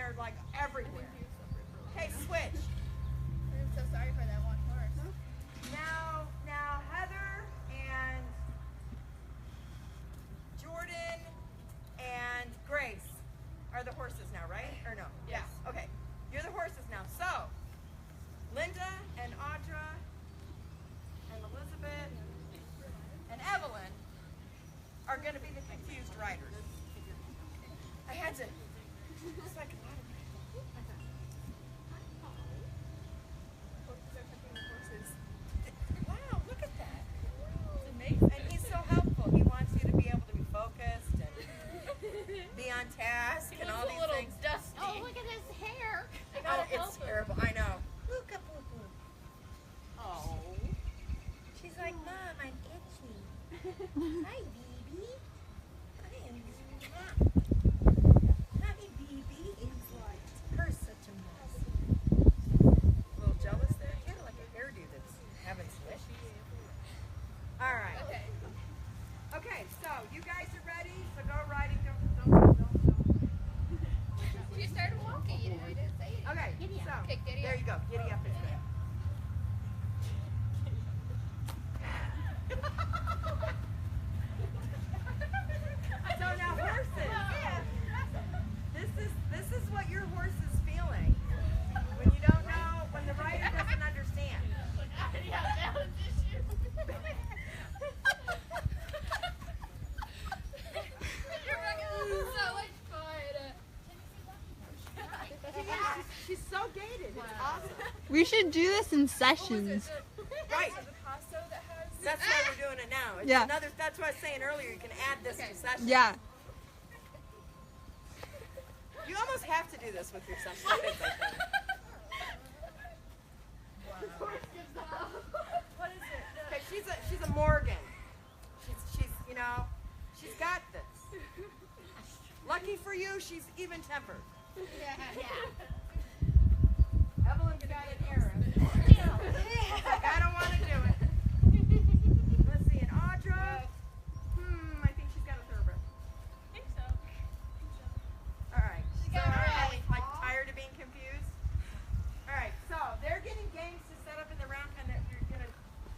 they're like everywhere. Okay, switch. I'm so sorry for that one horse. Now Heather and Jordan and Grace are the horses now, right? Or no? Yes. Yeah. Okay. You're the horses now. So, Linda and Audra and Elizabeth and Evelyn are going to be the confused riders. I had to. It's like a lot of wow, look at that. It's amazing. And he's so helpful. He wants you to be able to be focused and be on task and all these things. Dusty. Oh, look at his hair. Oh, it's terrible. I know. Look at Boo Boo. Oh. She's like, Mom, I'm itchy. Hi, baby. I am. Hi, baby. Her such a mess. A little jealous there. Kind of like a hairdo that's having some issues. All right. Okay. Okay, so you guys are ready? So go riding. Don't. She started walking. You didn't say it. Okay, so Okay, giddy there up. you go. Giddy up is good. So now horses. This is what your horse is feeling when you don't know, when the rider doesn't understand. So much fun. She's so gated. It's awesome. We should do this in sessions. Right. That has That's why we're doing it now. It's Yeah. another. That's what I was saying earlier. You can add this to sessions. Yeah. You almost have to do this with your sessions. I think. what is it? Okay, she's a Morgan. She's she's got this. Lucky for you, she's even tempered. Yeah. Evelyn's got an Aaron. I don't want to do it. Let's see, and Audra. I think she's got a thoroughbred. I think so. All right. She So got are it you, right. like tired of being confused? All right. So they're getting games to set up in the round pen that you're gonna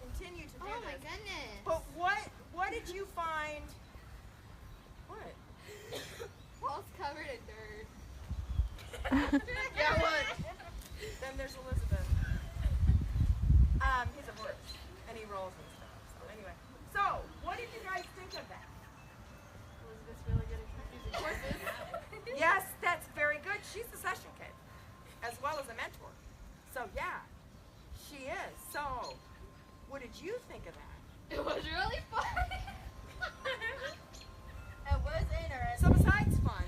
continue to do Oh my this. goodness. But what did you find? What? Paul's covered in dirt. Yeah, what? Then there's Elizabeth. He's a horse, and he rolls and stuff. So anyway, so what did you guys think of that? Elizabeth's really good at confusing horses. Yes, that's very good. She's a session kid, as well as a mentor. So yeah, she is. So, what did you think of that? It was really fun. It was interesting. So besides fun,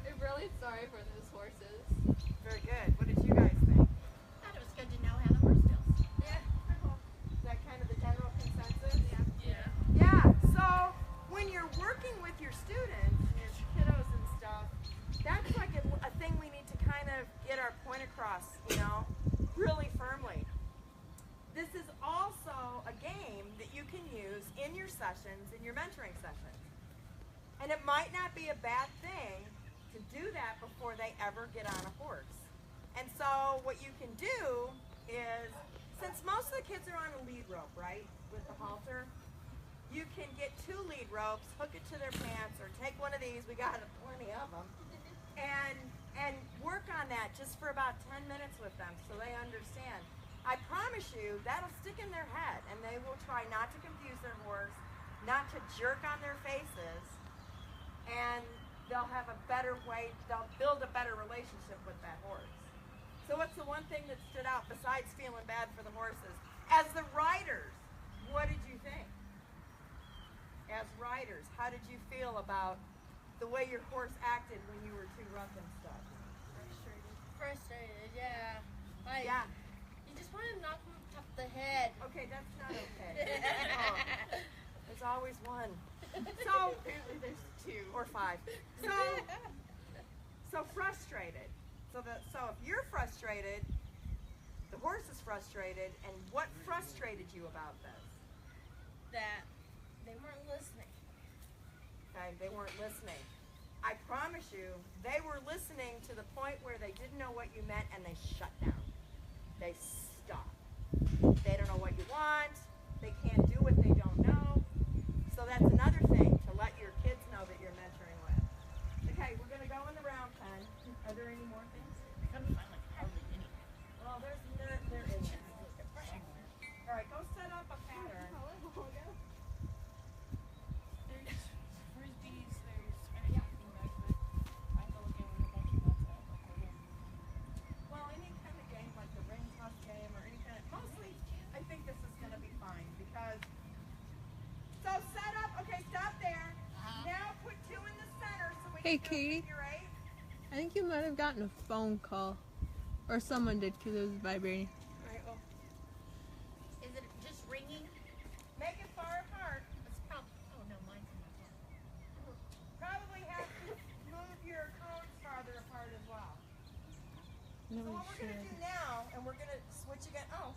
I'm really sorry for those horses. very good. What did you guys think? I thought it was good to know how the horse feels. Yeah. Is that kind of the general consensus? Yeah. Yeah, so when you're working with your students and your kiddos and stuff, that's like a thing we need to kind of get our point across, really firmly. This is also a game that you can use in your sessions, in your mentoring sessions. And it might not be a bad thing to do that before they ever get on a horse. And so what you can do is, since most of the kids are on a lead rope, right, with the halter, you can get 2 lead ropes, hook it to their pants, or take one of these, we got plenty of them, and work on that just for about 10 minutes with them so they understand. I promise you, that'll stick in their head, and they will try not to confuse their horse, not to jerk on their faces, and they'll have a better way, they'll build a better relationship with that horse. So what's the one thing that stood out besides feeling bad for the horses? As the riders, what did you think? As riders, how did you feel about the way your horse acted when you were too rough and stuff? Frustrated, yeah. Yeah. You just want to knock him off the head. Okay, that's not okay. Oh, there's always one. So Apparently there's 2. or 5. So frustrated. So if you're frustrated, the horse is frustrated, and what frustrated you about this? That they weren't listening. Okay, they weren't listening. I promise you, they were listening to the point where they didn't know what you meant and they shut down. They stop. They don't know what you want. They can't do what they don't know. So that's another thing to let your kids know that you're mentoring with. Okay, we're going to go in the round pen. Are there any more things? I couldn't find like hardly any. Well, there is. All right, go set up a pattern. There's frisbees, there's anything back that I have to look at with a bunch of nuts at, like a Well, any kind of game, like the ring toss game or any kind of, mostly, I think this is going to be fine because, so set up, okay, stop there. Now put two in the center so we Hey, can do a Katie. figure eight. I think you might have gotten a phone call. Or someone did because it was vibrating. All right, well, Is it just ringing? make it far apart. It's probably. Oh no, mine's in my phone. Probably have to move your cones farther apart as well. No, So what we're sure. going to do now, and we're going to switch again. Oh,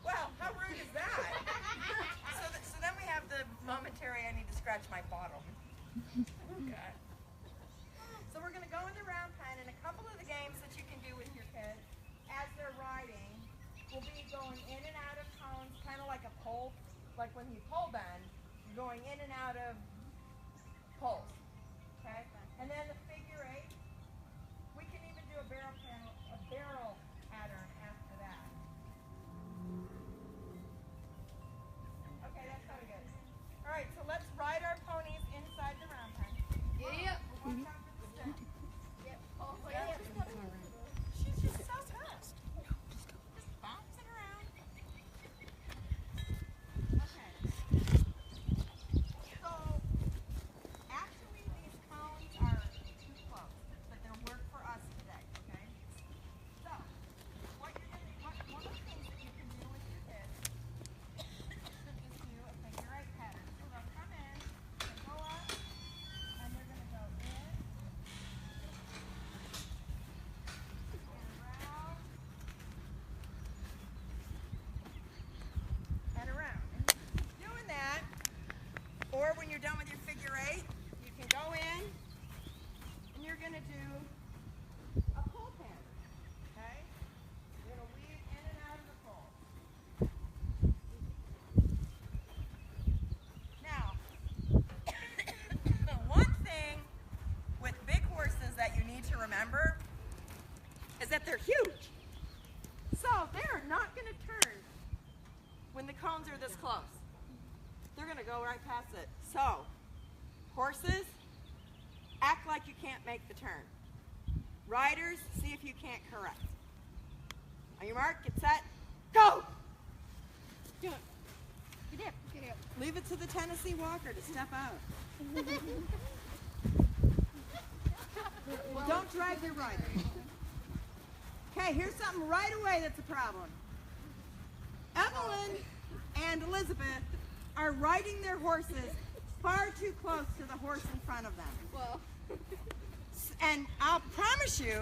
well, how rude is that? so then we have the momentary I need to scratch my bottom. Okay. So we're going to go in the round pen, and a couple of the games that you can do with your kids as they're riding will be going in and out of cones, kind of like a pole, like when you pole bend, you're going in and out of poles. Okay? And then the figure eight, we can even do a barrel pattern after that. Okay, that's how good. All right, so let's ride our ponies inside the round pen. Yeah. Watch out for the step. Yep. Oh, Yeah. She's just so fast. Just bouncing around. Okay. So, actually these cones are too close, but they'll work for us today, okay? So, one of the things that you can do with your kids is do a figure eight pattern. So they'll come in, they go up, and they're going to go in, and around, and around. And doing that, or when you're done with your figure eight, you can go in, and you're going to do a pole pattern, okay? You're going to weave in and out of the pole. Now, one thing with big horses that you need to remember is that they're huge. So they're not going to turn when the cones are this close. They're going to go right past it. So, horses, act like you can't make the turn. Riders, see if you can't correct. On your mark, get set, go! Get up. Get up. Leave it to the Tennessee Walker to step out. Don't drag your rider. Okay, here's something right away that's a problem. Evelyn and Elizabeth are riding their horses far too close to the horse in front of them. Well, And I'll promise you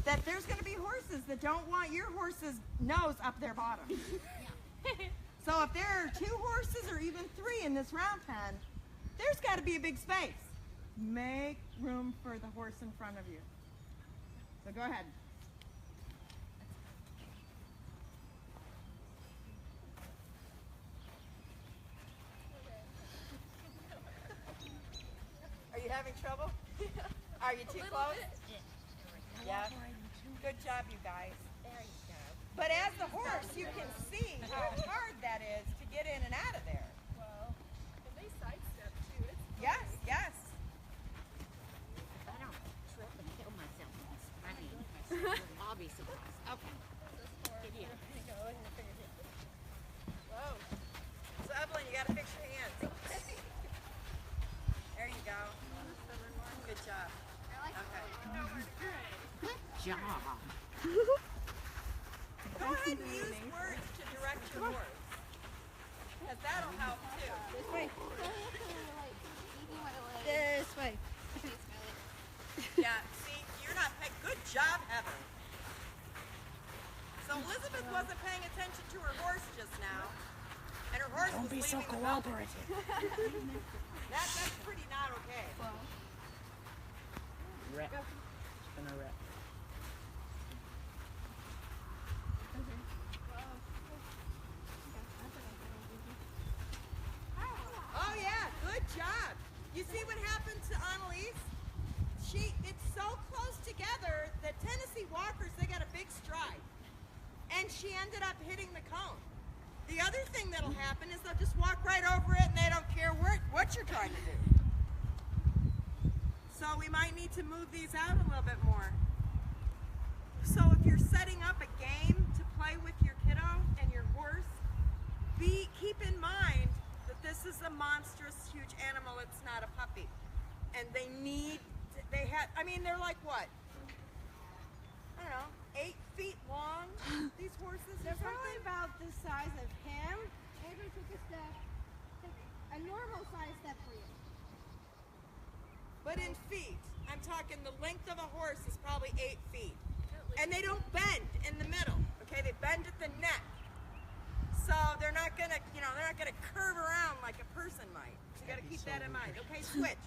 that there's going to be horses that don't want your horse's nose up their bottom. So if there are two horses or even three in this round pen, there's got to be a big space. Make room for the horse in front of you. So go ahead. Are you having trouble? Are you too close? Yeah. Good job, you guys. There you go. But as the horse, you can see how hard that is to get in and out of there. well, and they sidestep too. It's Yes, yes. If I don't trip and kill myself in this running, I'll be surprised. Okay. Get here. Whoa. So Evelyn, you got to fix your hands. There you go. Good job. Okay. Good job. Go ahead and use words to direct your horse. Because that'll help too. This way. This way. Yeah, see, you're not paying. Good job, Heather. So Elizabeth wasn't paying attention to her horse just now. And her horse was leaving the building. That's pretty not okay. wreck. It's been a wreck. Oh yeah, good job. You see what happened to Annalise? It's so close together that Tennessee walkers, they got a big stride. And she ended up hitting the cone. The other thing that'll happen is they'll just walk right over it and they don't care what you're trying to do. So we might need to move these out a little bit more. So if you're setting up a game to play with your kiddo and your horse, keep in mind that this is a monstrous, huge animal. It's not a puppy. And they're like what? I don't know, 8 feet long, these horses? They're probably about the size of him. Maybe took a step, a normal size step for you. But in feet, I'm talking the length of a horse is probably 8 feet. And they don't bend in the middle, okay? They bend at the neck. So they're not gonna, they're not gonna curve around like a person might. You gotta keep that in mind. Okay, switch.